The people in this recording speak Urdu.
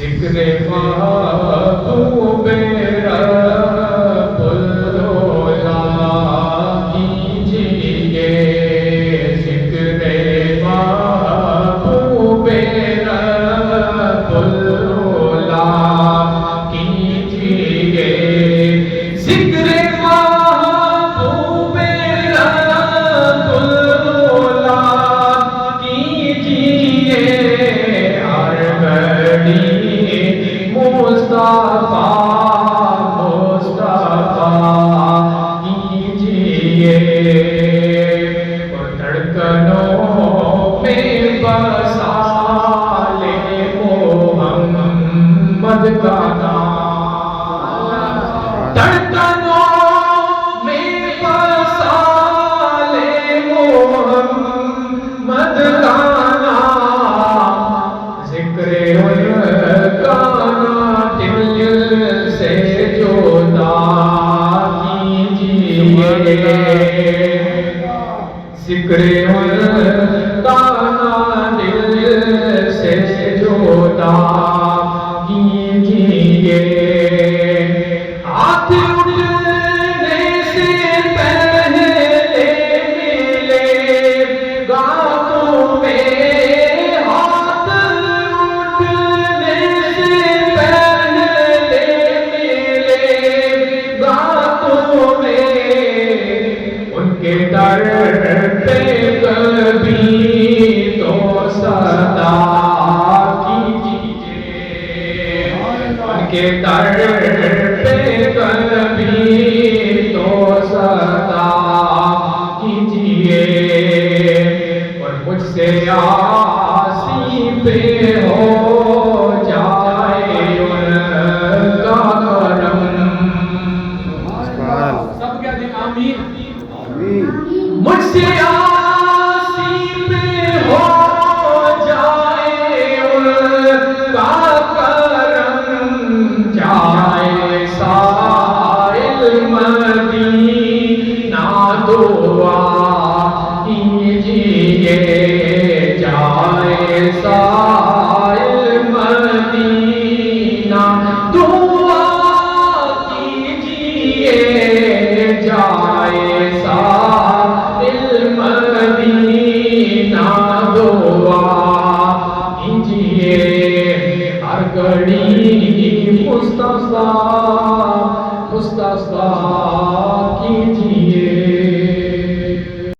ذکر محبوب رب العلا کیجیے، ذکر محبوب رب العلا کیجیے، ذکر محبوب رب العلا کیجیے، ہر گھڑی مصطفیٰ کیجیے، اور دھڑکنوں میں بسا لے محمد کا نام، دھڑکنوں میں بسا لے محمد کا نام، ذکر سے جوتا کیجیے، ذکر تانا دل سے جوتا کیجیے، ہاتھ اٹھنے سے پہلے ملے گاتوں میں، ہاتھ اٹھنے سے ان کے در پہ کبھی تو صدا کیجیے، ان کے در پہ کبھی تو صدا کیجیے، اور مجھ سے آسی پہ ہو جائے ان کا کرم، مجھ سے آسی پہ ہو جائے ان کا کرم، جائے سائل مدینہ دعا کیجیے، جائے سائل مدینہ دعا کیجیے، جائے مدینہ دعا کیجیے، ہر گھڑی مصطفیٰ